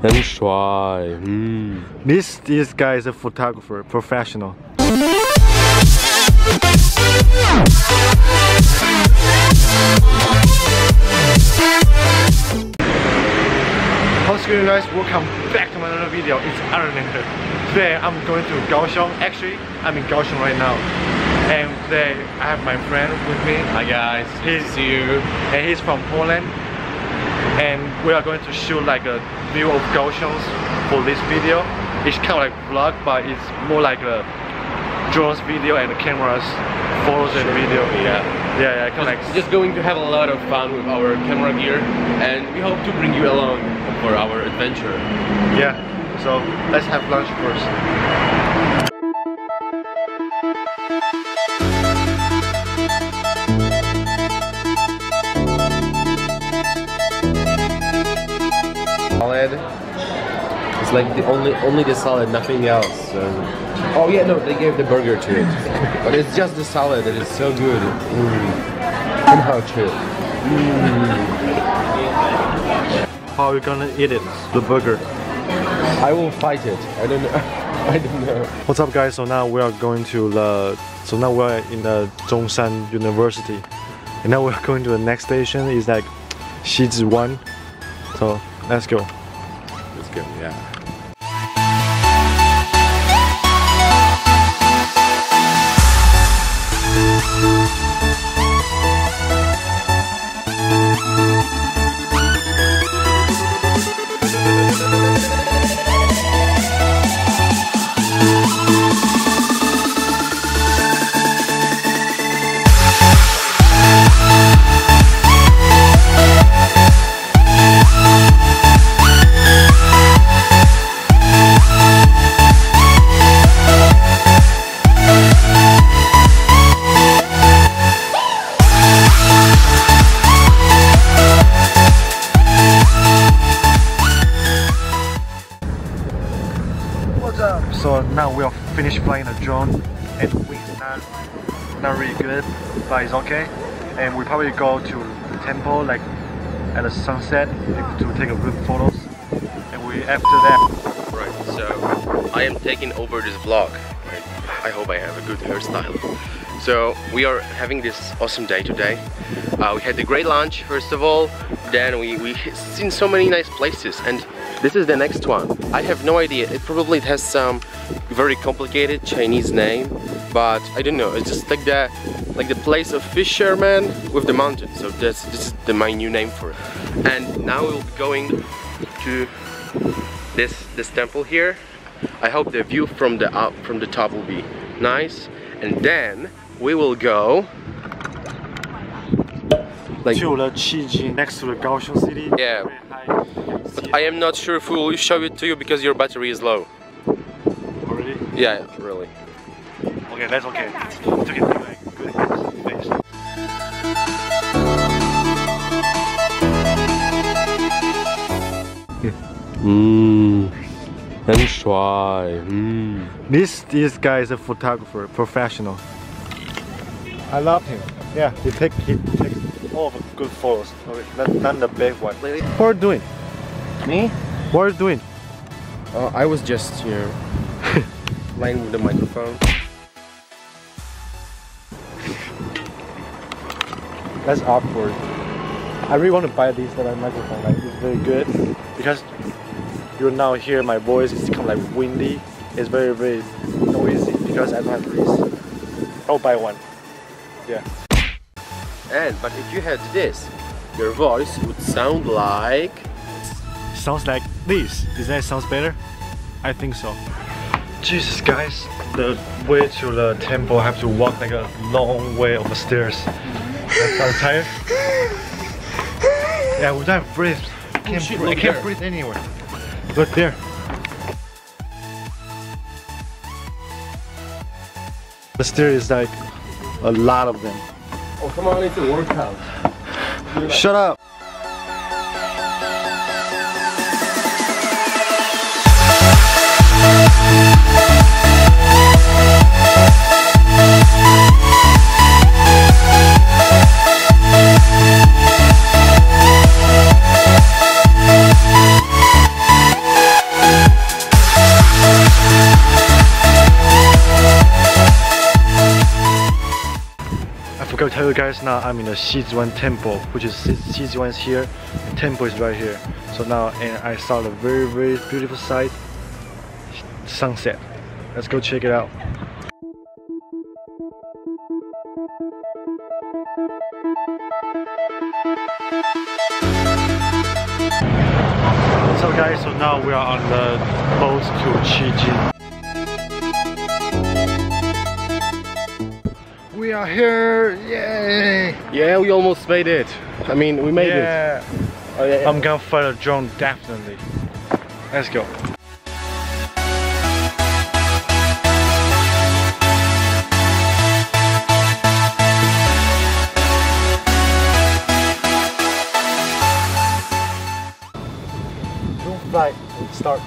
很帅。This guy is a photographer, professional. How's it going, guys? Welcome back to another video. It's Aaron here. Today I'm going to Kaohsiung. Actually, I'm in Kaohsiung right now. And today I have my friend with me. Hi guys, good to see you. And he's from Poland. And we are going to shoot like a view of Kaohsiung for this video. It's kind of like vlog, but it's more like a drones video and cameras, photos and video. Yeah, kind of like just going to have a lot of fun with our camera gear, and we hope to bring you along for our adventure. Yeah. So let's have lunch first. Salad. It's like the only the salad, nothing else. Oh yeah, no, they gave the burger to it, but it's just the salad that is so good. And how true. How are you gonna eat it? The burger. I will fight it. I don't know. I don't know. What's up, guys? So now we are going to the. So now we're in the Zhongshan University, and now we're going to the next station. Is like Xizhiwan. So let's go. Let's go. Yeah. So now we are finished flying a drone, and the wings not really good, but it's okay. And we probably go to the temple like at the sunset to take a good photos. And we after that. Right. So I am taking over this vlog. I hope I have a good hairstyle. So we are having this awesome day today. We had a great lunch first of all. Then we seen so many nice places, and this is the next one. I have no idea. It probably has some very complicated Chinese name, but I don't know. It's just like the place of fishermen with the mountains. So this is my new name for it. And now we'll be going to this temple here. I hope the view from the top will be nice, and then we will go like to the Qiji next to the Kaohsiung city. Yeah. But I am not sure if we will show it to you because your battery is low. Already? Yeah, really. Okay, that's okay. Took it anyway. Good face.很帅. This guy is a photographer, professional. I love him. Yeah, he takes all of the good photos. Okay, not the big one. What are you doing? Me? What are you doing? I was just, you know, playing with the microphone. That's awkward. I really want to buy this microphone. Like, it's very good because you now hear my voice. It's kind of like windy. It's very noisy because I don't have this. I'll buy one. Yeah. But if you had this, your voice would sound like... Sounds like this. Does that sound better? I think so. Jesus, guys, the way to the temple, I have to walk like a long way up the stairs. I'm tired. Yeah, we don't have breath. I can't breathe anywhere. Look there. The stairs is like a lot of them. Oh, come on, it's a workout. Shut up. So guys, now I'm in the Shizuan temple, which is Shizuan is here, and temple is right here. So now, and I saw the very beautiful sight, sunset. Let's go check it out. So guys, so now we are on the boat to Qijin. We are here! Yay! Yeah, we almost made it. I mean, we made it. Oh, yeah. I'm gonna fly a drone, definitely. Let's go. Drone flight, start.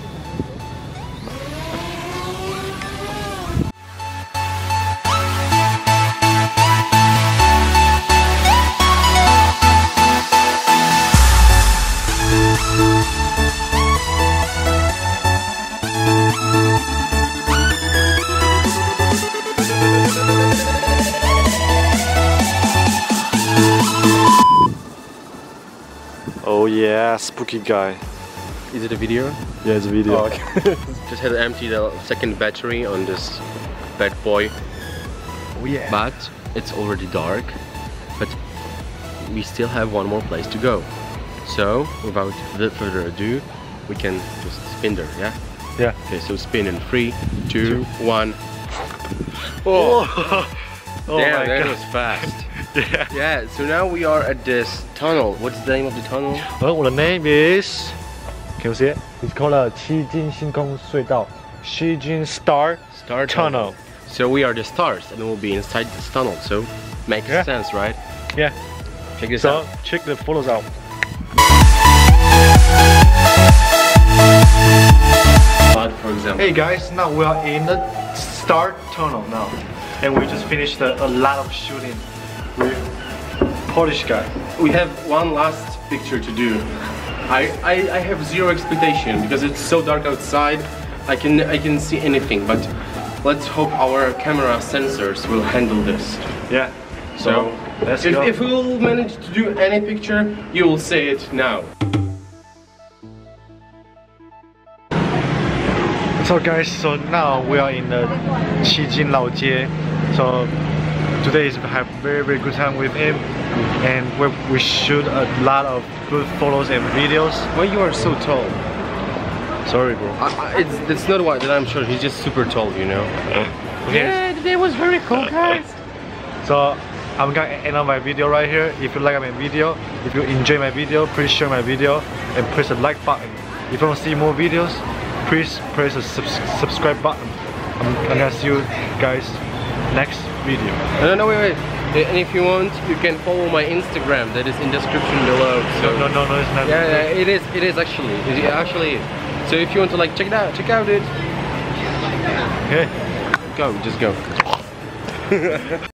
Oh yeah, spooky guy. Is it a video? Yeah, it's a video. Oh, okay. Just had to empty the second battery on this bad boy. Oh yeah. But it's already dark. But we still have one more place to go. So without further ado, we can just spin there, yeah? Yeah. Okay, so spin in 3, 2, 1. Oh, Oh damn, my that god. was fast. Yeah. Yeah, so now we are at this tunnel. What's the name of the tunnel? Well, the name is. Can you see it? It's called a Qijin 星空隧道, Qijin Star Tunnel. So we are the stars and we'll be inside this tunnel. So makes sense, right? Yeah. Check this So out. check the photos out. But for example. Hey guys, now we are in the Star Tunnel now, and we just finished a lot of shooting with Polish guy. We have one last picture to do. I have zero expectation because it's so dark outside. I can see anything, but let's hope our camera sensors will handle this. Yeah. So let's go. if we will manage to do any picture, you will say it now. So guys, so now we are in the Qijin Laojie. So today is have very good time with him, and we shoot a lot of good photos and videos. Why you are so tall? Sorry, bro. It's not why that I'm sure. He's just super tall, you know. Yeah, today was very cool, guys. So I'm gonna end on my video right here. If you like my video, if you enjoy my video, please share my video and press the like button. If you want to see more videos, please press the subscribe button. I'm gonna see you guys next video. No, wait. And if you want, you can follow my Instagram. That is in description below. So No, it's not. yeah, it is actually. It actually is. So if you want to like check out it. Okay. Just go.